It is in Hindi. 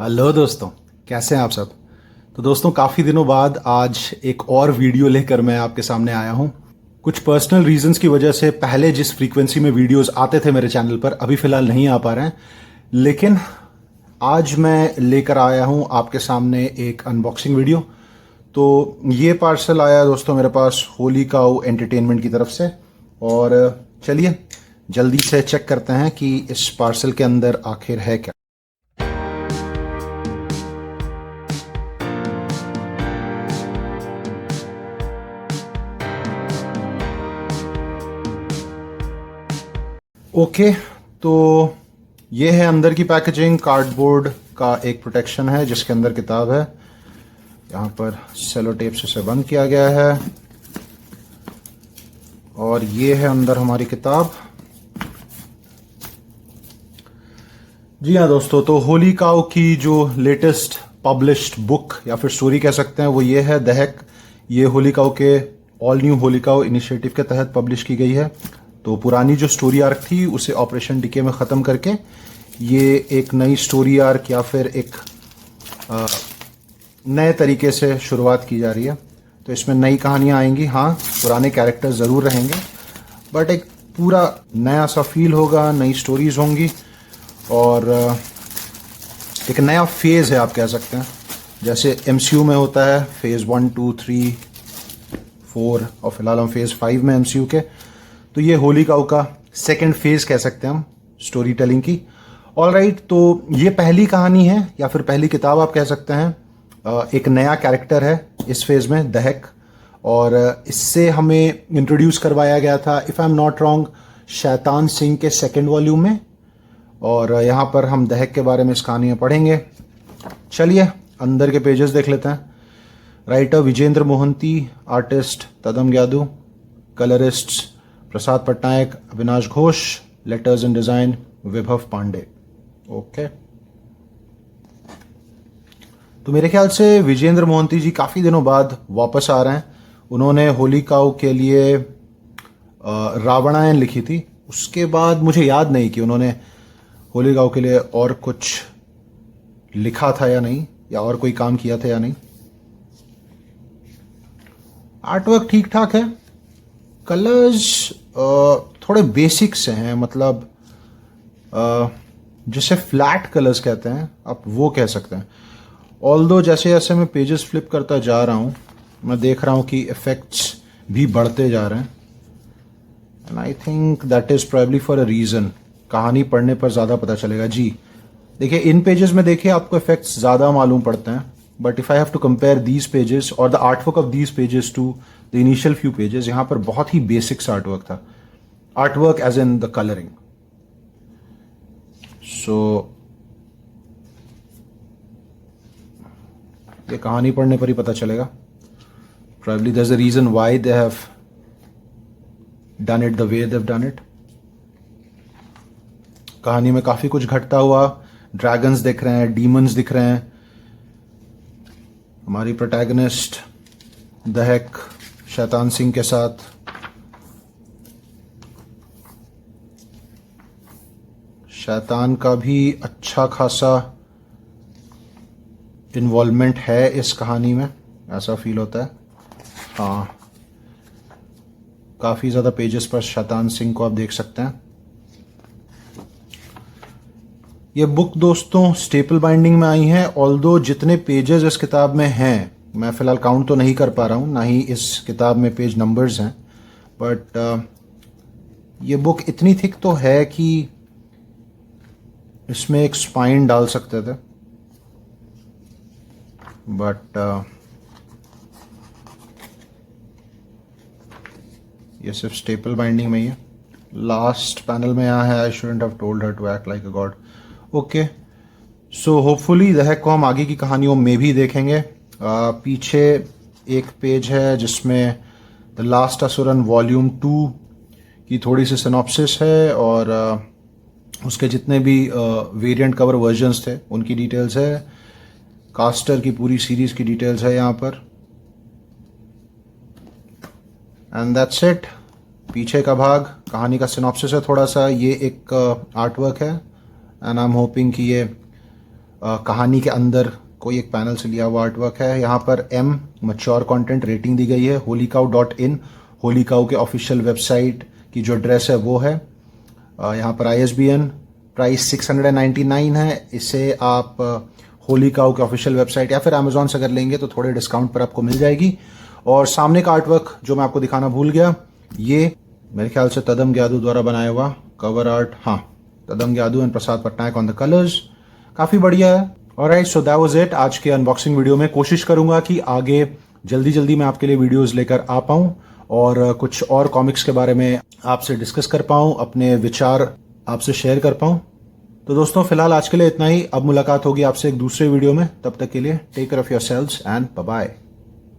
हेलो दोस्तों, कैसे हैं आप सब। तो दोस्तों, काफ़ी दिनों बाद आज एक और वीडियो लेकर मैं आपके सामने आया हूं। कुछ पर्सनल रीजंस की वजह से पहले जिस फ्रीक्वेंसी में वीडियोस आते थे मेरे चैनल पर अभी फ़िलहाल नहीं आ पा रहे हैं, लेकिन आज मैं लेकर आया हूं आपके सामने एक अनबॉक्सिंग वीडियो। तो ये पार्सल आया दोस्तों मेरे पास होली काऊ एंटरटेनमेंट की तरफ से। और चलिए जल्दी से चेक करते हैं कि इस पार्सल के अंदर आखिर है क्या। ओके, तो ये है अंदर की पैकेजिंग। कार्डबोर्ड का एक प्रोटेक्शन है जिसके अंदर किताब है। यहाँ पर सेलो टेप से इसे बंद किया गया है और ये है अंदर हमारी किताब। जी हाँ दोस्तों, तो होली काऊ की जो लेटेस्ट पब्लिश्ड बुक या फिर स्टोरी कह सकते हैं वो ये है दहक। ये होली काऊ के ऑल न्यू होली काऊ इनिशिएटिव के तहत पब्लिश की गई है। तो पुरानी जो स्टोरी आर्क थी उसे ऑपरेशन डीके में ख़त्म करके ये एक नई स्टोरी आर्क या फिर एक नए तरीके से शुरुआत की जा रही है। तो इसमें नई कहानियाँ आएंगी, हाँ पुराने कैरेक्टर्स ज़रूर रहेंगे, बट एक पूरा नया सा फील होगा, नई स्टोरीज होंगी और एक नया फेज़ है आप कह सकते हैं। जैसे एमसीयू में होता है फेज़ 1, 2, 3, 4 और फिलहाल हम फेज़ 5 में एमसीयू के। तो ये होली काऊ का सेकंड फेज़ कह सकते हैं हम स्टोरी टेलिंग की। ऑल राइट, तो ये पहली कहानी है या फिर पहली किताब आप कह सकते हैं। एक नया कैरेक्टर है इस फेज़ में दहक, और इससे हमें इंट्रोड्यूस करवाया गया था if I am not wrong Shaitan Singh के सेकंड वॉल्यूम में। और यहाँ पर हम दहक के बारे में इस कहानी में पढ़ेंगे। चलिए अंदर के पेजेस देख लेते हैं। Writer Vijendra Mohanty, artist Tadam Gyadu, colourists Prasad Patnaik, Avinash Ghosh, letters and design Vibhav Pande. Okay, तो मेरे ख्याल से विजेंद्र मोहंती जी काफ़ी दिनों बाद वापस आ रहे हैं। उन्होंने होली काऊ के लिए रावणायन लिखी थी, उसके बाद मुझे याद नहीं कि उन्होंने होली काऊ के लिए और कुछ लिखा था या नहीं, या और कोई काम किया था या नहीं। आर्टवर्क ठीक ठाक है, कलर्स थोड़े बेसिक से हैं, मतलब जिसे फ्लैट कलर्स कहते हैं आप वो कह सकते हैं। ऑल्दो जैसे जैसे मैं पेजेस फ्लिप करता जा रहा हूँ मैं देख रहा हूँ कि इफ़ेक्ट्स भी बढ़ते जा रहे हैं, and I think that is probably for a reason. कहानी पढ़ने पर ज़्यादा पता चलेगा। जी देखिए, इन पेजेस में देखिए आपको इफ़ेक्ट्स ज़्यादा मालूम पड़ते हैं, but if I have to compare these pages और the artwork of these pages to the initial few pages, यहाँ पर बहुत ही बेसिक्स आर्टवर्क था। Artwork as in the colouring. So ये कहानी पढ़ने पर ही पता चलेगा। Probably there's a reason why they have done it the way they've done it. कहानी में काफी कुछ घटता हुआ, ड्रैगन्स दिख रहे हैं, डीमंस दिख रहे हैं। हमारी प्रोटैगनिस्ट दहक शैतान सिंह के साथ। शैतान का भी अच्छा खासा इन्वॉल्वमेंट है इस कहानी में, ऐसा फील होता है। हाँ, काफ़ी ज़्यादा पेजेस पर शैतान सिंह को आप देख सकते हैं। ये बुक दोस्तों स्टेपल बाइंडिंग में आई है। ऑल्दो जितने पेजेस इस किताब में हैं मैं फ़िलहाल काउंट तो नहीं कर पा रहा हूँ, ना ही इस किताब में पेज नंबर्स हैं, बट ये बुक इतनी थिक तो है कि इसमें एक स्पाइन डाल सकते थे, बट ये सिर्फ स्टेपल बाइंडिंग में ही है। लास्ट पैनल में यहाँ है I shouldn't have told her to act like a god. Okay, so hopefully दहक को हम आगे की कहानियों में भी देखेंगे। पीछे एक पेज है जिसमें द लास्ट असुरन वॉल्यूम 2 की थोड़ी सी सिनॉप्सिस है और उसके जितने भी वेरिएंट कवर वर्जन्स थे उनकी डिटेल्स है। कास्टर की पूरी सीरीज़ की डिटेल्स है यहाँ पर, एंड दैट्स इट। पीछे का भाग कहानी का सिनॉप्सिस है थोड़ा सा। ये एक आर्टवर्क है एंड आई एम होपिंग कि ये कहानी के अंदर कोई एक पैनल से लिया हुआ आर्टवर्क है। यहाँ पर M मैच्योर कंटेंट रेटिंग दी गई है। holycow.in होली काउ के ऑफिशियल वेबसाइट की जो एड्रेस है वो है। यहाँ पर ISBN प्राइस 699 है। इसे आप होली काउ के ऑफिशियल वेबसाइट या फिर अमेजोन से अगर लेंगे तो थोड़े डिस्काउंट पर आपको मिल जाएगी। और सामने का आर्टवर्क जो मैं आपको दिखाना भूल गया, ये मेरे ख्याल से तदम ग्यादू द्वारा बनाया हुआ कवर आर्ट, हाँ Tadam Gyadu and Prasad Patnaik on the colours, काफ़ी बढ़िया है। Alright, so that was it आज के अनबॉक्सिंग वीडियो में। कोशिश करूंगा कि आगे जल्दी मैं आपके लिए वीडियोस लेकर आ पाऊं और कुछ और कॉमिक्स के बारे में आपसे डिस्कस कर पाऊं, अपने विचार आपसे शेयर कर पाऊं। तो दोस्तों फिलहाल आज के लिए इतना ही। अब मुलाकात होगी आपसे एक दूसरे वीडियो में। तब तक के लिए take care of yourselves and bye bye.